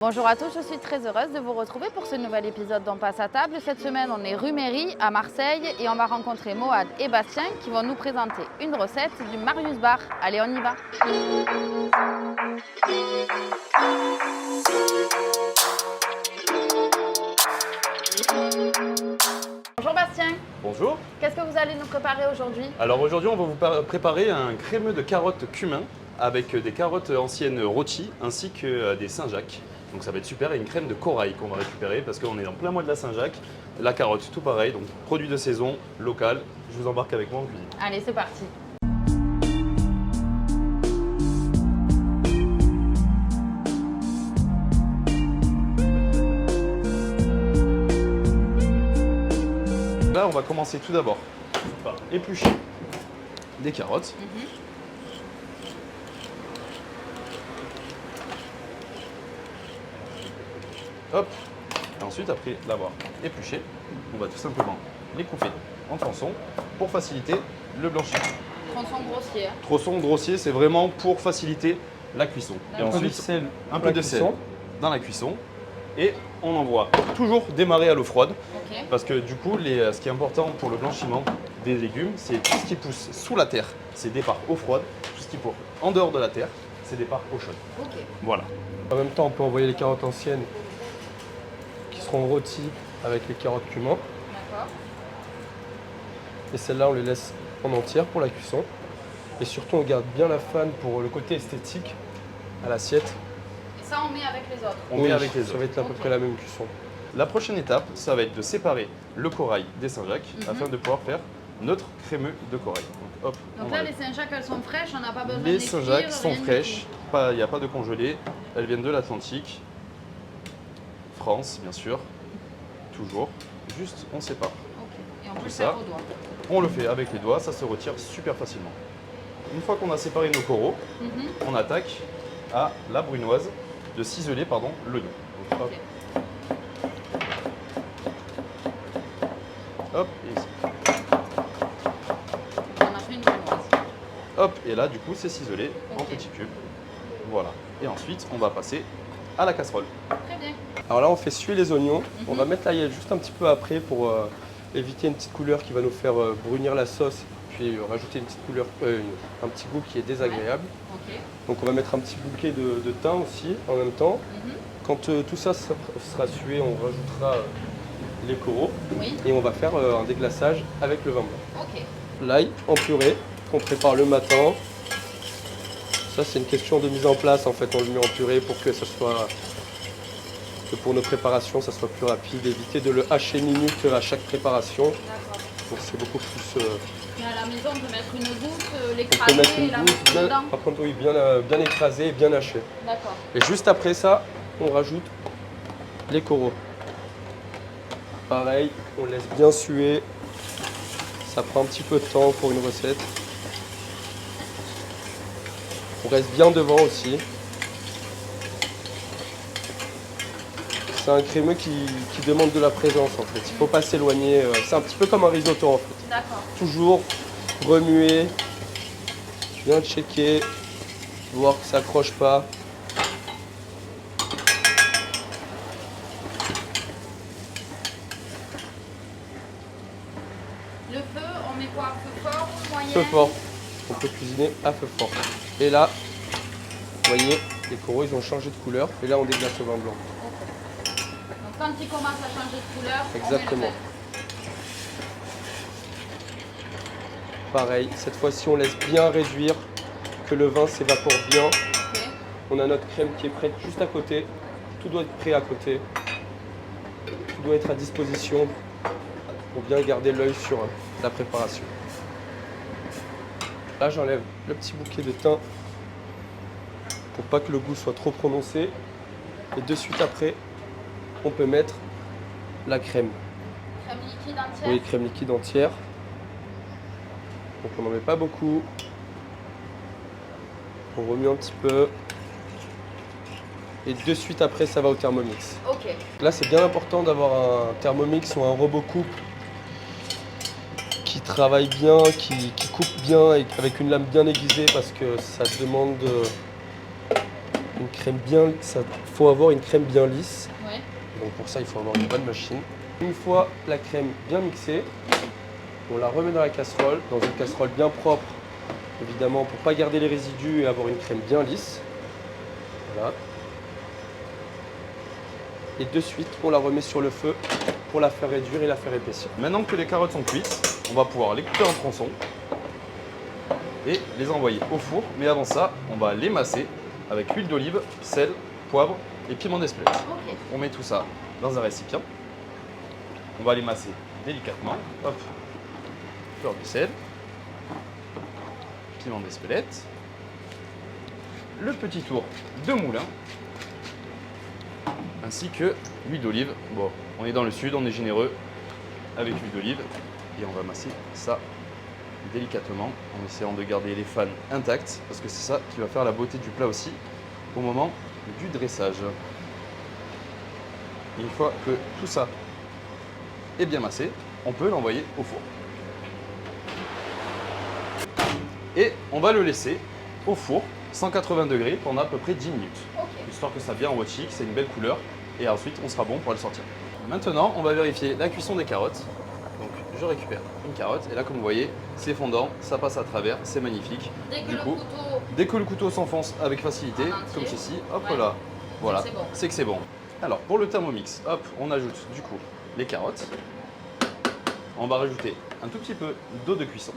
Bonjour à tous, je suis très heureuse de vous retrouver pour ce nouvel épisode d'On passe à table. Cette semaine, on est rue Méry à Marseille et on va rencontrer Moad et Bastien qui vont nous présenter une recette du Marius Bar. Allez, on y va. Bonjour Bastien. Bonjour. Qu'est-ce que vous allez nous préparer aujourd'hui? Alors aujourd'hui, on va vous préparer un crémeux de carottes cumin avec des carottes anciennes rôties ainsi que des Saint-Jacques. Donc ça va être super, et une crème de corail qu'on va récupérer parce qu'on est en plein mois de la Saint-Jacques. La carotte, tout pareil, donc produit de saison, local. Je vous embarque avec moi en cuisine. Allez, c'est parti. Là, on va commencer tout d'abord par éplucher des carottes. Hop. Et ensuite, après l'avoir épluché, on va tout simplement les couper en tronçons pour faciliter le blanchiment. Tronçon grossier. Tronçon grossier, c'est vraiment pour faciliter la cuisson. Et D'accord. ensuite, un peu de sel dans la cuisson. Et on envoie toujours démarrer à l'eau froide. Ok. Parce que du coup, ce qui est important pour le blanchiment des légumes, c'est tout ce qui pousse sous la terre, c'est départ eau froide. Tout ce qui pousse en dehors de la terre, c'est départ eau chaude. Ok. Voilà. En même temps, on peut envoyer les carottes anciennes qui seront rôties avec les carottes cumin. D'accord. Et celles-là, on les laisse en entière pour la cuisson. Et surtout, on garde bien la fan pour le côté esthétique à l'assiette. Et ça, on met avec les autres. On met avec les Ça autres. va être à peu Ok. près la même cuisson. La prochaine étape, ça va être de séparer le corail des Saint-Jacques afin de pouvoir faire notre crémeux de corail. Donc, hop, on Donc là, enlève. les Saint-Jacques, elles sont fraîches, on n'a pas besoin de Les les Saint-Jacques cuire, sont rien du fraîches, tout. il n'y a pas de congelé, elles viennent de l'Atlantique, France bien sûr, toujours, juste on sépare. Ok. Et on peut Tout le ça. faire au doigt. On le fait avec les doigts, ça se retire super facilement. Une fois qu'on a séparé nos coraux, on attaque à la brunoise de ciseler l'oignon. Donc, hop, Ok. hop, et ici. On a fait une brunoise. Hop, et là du coup c'est ciselé en Ok. petits cubes. Voilà. Et ensuite on va passer à la casserole. Très bien. Alors là, on fait suer les oignons. On va mettre l'ail juste un petit peu après pour éviter une petite couleur qui va nous faire brunir la sauce. Puis rajouter une petite couleur, un petit goût qui est désagréable. Ok. Donc on va mettre un petit bouquet de thym aussi en même temps. Quand tout ça sera sué, on rajoutera les coraux Oui. et on va faire un déglaçage avec le vin blanc. Ok. L'ail en purée qu'on prépare le matin. Ça, c'est une question de mise en place. En fait, on le met en purée pour que ça soit, que pour nos préparations, ça soit plus rapide. Éviter de le hacher minute à chaque préparation. D'accord. Donc c'est beaucoup plus. Mais à la maison, on peut mettre une goutte, On peut l'écraser mettre et une la goutte, mettre dedans. par contre, oui, bien écrasé et bien haché. D'accord. Et juste après ça, on rajoute les coraux. Pareil, on laisse bien suer. Ça prend un petit peu de temps pour une recette. On reste bien devant aussi. C'est un crémeux qui demande de la présence en fait. Il ne faut pas s'éloigner. C'est un petit peu comme un risotto en fait. D'accord. Toujours remuer, bien checker, voir que ça accroche pas. Le feu, on met quoi? Feu fort, moyen? Feu fort. On peut cuisiner à feu fort. Et là, vous voyez, les coraux ils ont changé de couleur. Et là on déglace au vin blanc. Ok. Donc quand il commence à changer de couleur, Exactement. on met le Pareil, cette fois-ci on laisse bien réduire, que le vin s'évapore bien. Ok. On a notre crème qui est prête juste à côté. Tout doit être prêt à côté. Tout doit être à disposition pour bien garder l'œil sur la préparation. Là j'enlève le petit bouquet de thym pour pas que le goût soit trop prononcé. Et de suite après, on peut mettre la crème. Crème liquide entière? Oui, crème liquide entière. Donc on n'en met pas beaucoup. On remue un petit peu. Et de suite après, ça va au Thermomix. Ok. Là, c'est bien important d'avoir un Thermomix ou un robot coupe qui travaille bien, qui coupe bien et avec une lame bien aiguisée parce que ça demande une crème bien, ça faut avoir une crème bien lisse. Ouais. Donc pour ça, il faut avoir une bonne machine. Une fois la crème bien mixée, on la remet dans la casserole, dans une casserole bien propre, évidemment pour pas garder les résidus et avoir une crème bien lisse. Voilà. Et de suite, on la remet sur le feu pour la faire réduire et la faire épaissir. Maintenant que les carottes sont cuites, on va pouvoir les couper en tronçons et les envoyer au four. Mais avant ça, on va les masser avec huile d'olive, sel, poivre et piment d'Espelette. Ok. On met tout ça dans un récipient. On va les masser délicatement. Hop. Fleur de sel, piment d'Espelette, le petit tour de moulin, ainsi que l'huile d'olive. Bon, on est dans le sud, on est généreux avec l'huile d'olive et on va masser ça délicatement en essayant de garder les fans intacts parce que c'est ça qui va faire la beauté du plat aussi au moment du dressage. Et une fois que tout ça est bien massé, on peut l'envoyer au four. Et on va le laisser au four 180 degrés pendant à peu près 10 minutes. Ok. Histoire que ça bien rôti, que c'est une belle couleur. Et ensuite, on sera bon pour le sortir. Maintenant, on va vérifier la cuisson des carottes. Donc, je récupère une carotte. Et là, comme vous voyez, c'est fondant, ça passe à travers, c'est magnifique. Dès que Du le coup, couteau. dès que le couteau s'enfonce avec facilité, En entier. comme ceci, hop Ouais. là, voilà, C'est bon. c'est que c'est bon. Alors, pour le Thermomix, hop, on ajoute du coup les carottes. On va rajouter un tout petit peu d'eau de cuisson.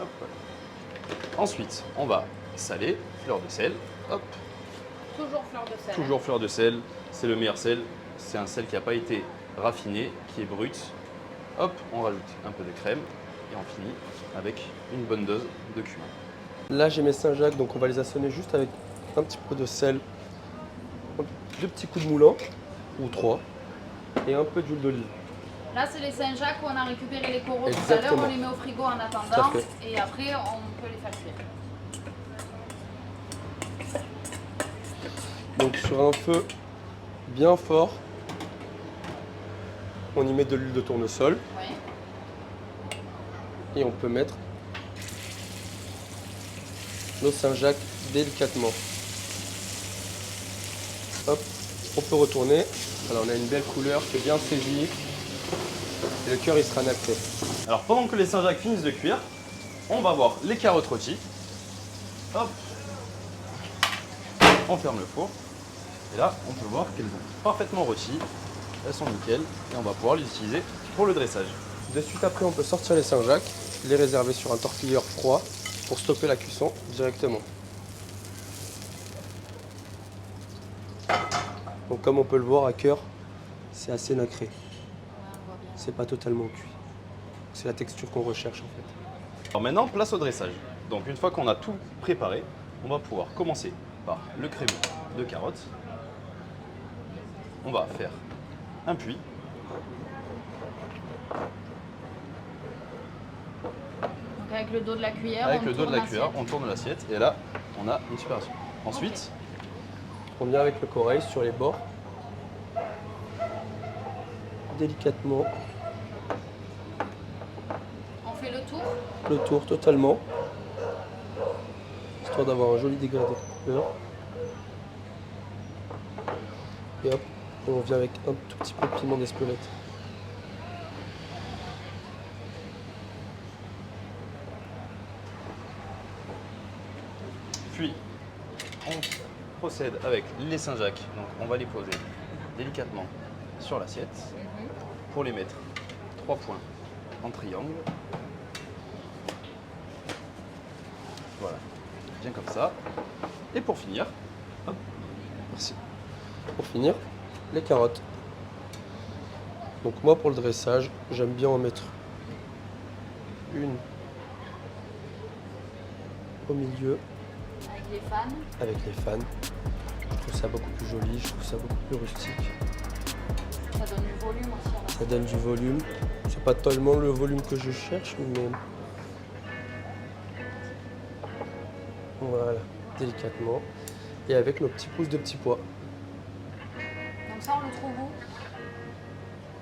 Hop. Ensuite, on va saler, fleur de sel, hop. Toujours fleur de sel. Toujours fleur de sel, c'est le meilleur sel. C'est un sel qui n'a pas été raffiné, qui est brut. Hop, on rajoute un peu de crème et on finit avec une bonne dose de cumin. Là, j'ai mes Saint-Jacques, donc on va les assaisonner juste avec un petit peu de sel, 2 petits coups de moulin, ou 3, et un peu d'huile d'olive. Là, c'est les Saint-Jacques où on a récupéré les coraux tout à l'heure. Exactement. On les met au frigo en Tout attendant. à fait. Et après, on peut les faire cuire. Donc sur un feu bien fort, on y met de l'huile de tournesol Oui. et on peut mettre nos Saint-Jacques délicatement. Hop, on peut retourner. Alors on a une belle couleur qui est bien saisie et le cœur il sera nacré. Alors pendant que les Saint-Jacques finissent de cuire, on va voir les carottes rôties. Hop. On ferme le four. Et là, on peut voir qu'elles sont parfaitement rôties. Elles sont nickel et on va pouvoir les utiliser pour le dressage. De suite après, on peut sortir les Saint-Jacques, les réserver sur un tortilleur froid pour stopper la cuisson directement. Donc comme on peut le voir à cœur, c'est assez nacré. Ouais, on voit bien. C'est pas totalement cuit. C'est la texture qu'on recherche en fait. Alors maintenant, place au dressage. Donc une fois qu'on a tout préparé, on va pouvoir commencer par le crémeux de carottes. On va faire un puits. Donc avec le dos de la cuillère, Avec on le dos de la tourne cuillère, l'assiette. on tourne l'assiette et là, on a une super assiette. Ensuite, On vient avec le corail sur les bords. Délicatement, On fait le tour. le tour totalement. Histoire d'avoir un joli dégradé de couleur. Et hop, on vient avec un tout petit peu de piment d'Espelette. puis on procède avec les Saint-Jacques. Donc on va les poser délicatement sur l'assiette pour les mettre 3 points en triangle. Voilà, bien comme ça. Et pour finir, hop, Merci. Pour finir, les carottes. Donc moi pour le dressage, j'aime bien en mettre une au milieu Avec les fans. avec les fans. Je trouve ça beaucoup plus joli, je trouve ça beaucoup plus rustique. Ça donne du volume aussi. à la Ça donne du volume. C'est pas tellement le volume que je cherche, mais voilà, délicatement. Et avec nos petits pousses de petits pois. Donc ça, on le trouve où?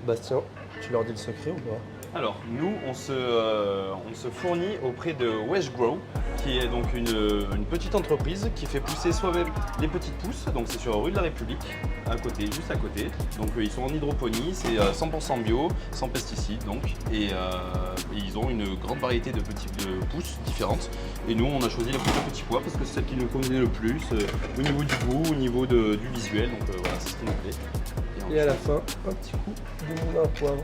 Bastien, tu leur dis le secret ou pas? Alors, nous, on se fournit auprès de Wesh Grow, qui est donc une petite entreprise qui fait pousser soi-même les petites pousses. Donc, c'est sur rue de la République, à côté, juste à côté. Donc, ils sont en hydroponie, c'est 100% bio, sans pesticides, donc. Et ils ont une grande variété de petites pousses différentes. Et nous, on a choisi la pousses de petits pois parce que c'est celle qui nous convenait le plus au niveau du goût, au niveau du visuel. Donc, voilà, c'est ce qui nous plaît. Et à la fin, un petit coup de moulin à poivre.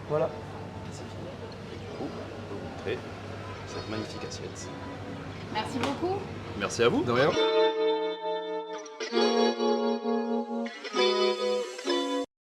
Voilà. C'est fini. Et du coup, on peut vous montrer cette magnifique assiette. Merci beaucoup. Merci à vous. De rien.